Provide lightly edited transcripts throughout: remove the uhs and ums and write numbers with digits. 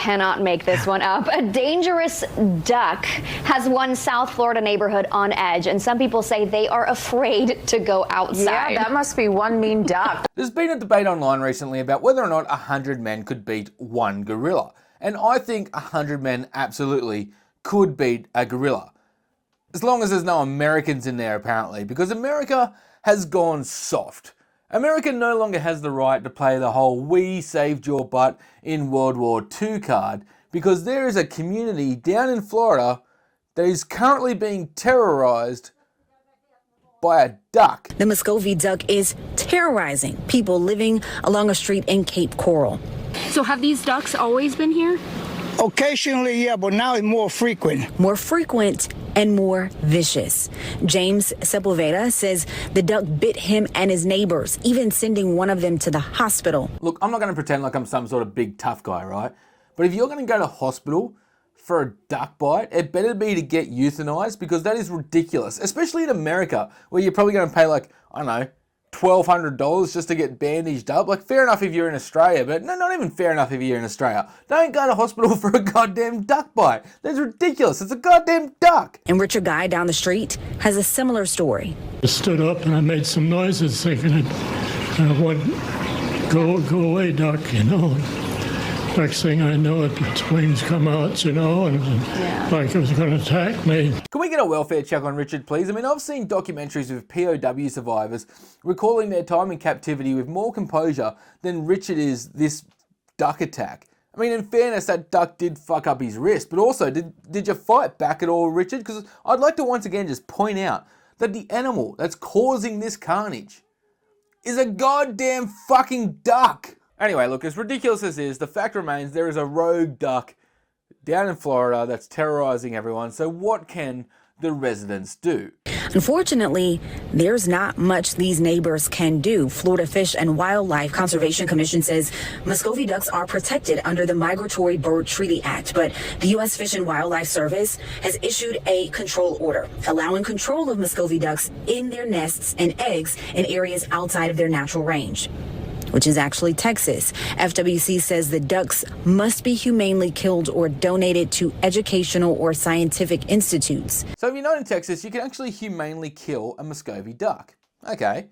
cannot make this one up. A dangerous duck has one South Florida neighborhood on edge, and some people say they are afraid to go outside. Yeah, that must be one mean duck. There's been a debate online recently about whether or not 100 men could beat one gorilla. And I think 100 men absolutely could beat a gorilla. As long as there's no Americans in there, apparently, because America has gone soft. America no longer has the right to play the whole "we saved your butt in World War II" card, because there is a community down in Florida that is currently being terrorized by a duck. The Muscovy duck is terrorizing people living along a street in Cape Coral. So have these ducks always been here? Occasionally, yeah, but now it's more frequent. More frequent and more vicious. James Sepulveda says the duck bit him and his neighbors, even sending one of them to the hospital. Look, I'm not going to pretend like I'm some sort of big tough guy, right? But if you're going to go to hospital for a duck bite, it better be to get euthanized, because that is ridiculous, especially in America, where you're probably going to pay like, I don't know, $1,200 just to get bandaged up. Like, fair enough if you're in Australia, but no, not even fair enough if you're in Australia. Don't go to hospital for a goddamn duck bite. That's ridiculous. It's a goddamn duck. And Richard Guy down the street has a similar story. I stood up and I made some noises thinking what, go away, duck, you know. Next thing I know, its wings come out, you know, and like it was going to attack me. Can we get a welfare check on Richard, please? I mean, I've seen documentaries with POW survivors recalling their time in captivity with more composure than Richard is this duck attack. I mean, in fairness, that duck did fuck up his wrist, but also, did you fight back at all, Richard? Because I'd like to once again just point out that the animal that's causing this carnage is a goddamn fucking duck. Anyway, look, as ridiculous as it is, the fact remains there is a rogue duck down in Florida that's terrorizing everyone. So what can the residents do? Unfortunately, there's not much these neighbors can do. Florida Fish and Wildlife Conservation Commission says Muscovy ducks are protected under the Migratory Bird Treaty Act, but the U.S. Fish and Wildlife Service has issued a control order allowing control of Muscovy ducks in their nests and eggs in areas outside of their natural range, which is actually Texas. FWC says the ducks must be humanely killed or donated to educational or scientific institutes. So if you're not in Texas, you can actually humanely kill a Muscovy duck. Okay,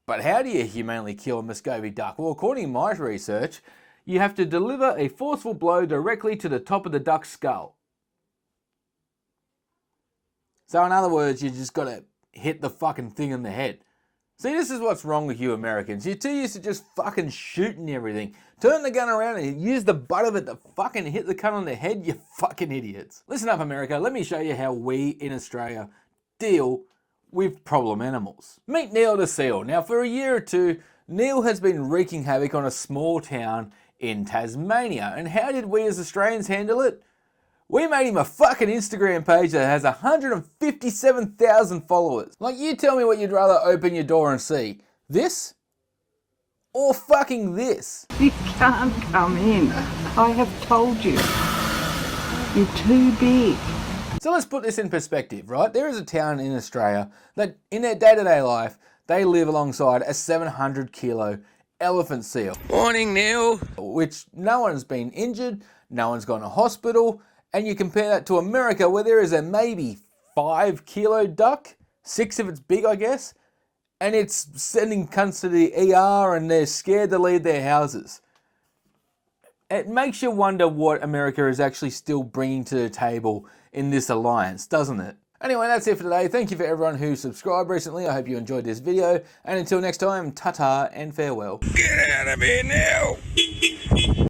but how do you humanely kill a Muscovy duck? Well, according to my research, you have to deliver a forceful blow directly to the top of the duck's skull. So in other words, you just gotta hit the fucking thing in the head. See, this is what's wrong with you Americans. You're too used to just fucking shooting everything. Turn the gun around and use the butt of it to fucking hit the cunt on the head, you fucking idiots. Listen up, America. Let me show you how we in Australia deal with problem animals. Meet NeiltheSeal. Now, for a year or two, Neil has been wreaking havoc on a small town in Tasmania. And how did we as Australians handle it? We made him a fucking Instagram page that has 157,000 followers. Like, you tell me what you'd rather open your door and see. This? Or fucking this? You can't come in. I have told you. You're too big. So let's put this in perspective, right? There is a town in Australia that in their day-to-day life, they live alongside a 700 kilo elephant seal. Morning, Neil. Which no one's been injured, no one's gone to hospital. And you compare that to America, where there is a maybe 5 kilo duck, 6 if it's big, I guess, and it's sending cunts to the ER and they're scared to leave their houses. It makes you wonder what America is actually still bringing to the table in this alliance, doesn't it? Anyway, that's it for today. Thank you for everyone who subscribed recently. I hope you enjoyed this video. And until next time, ta-ta and farewell. Get out of here now!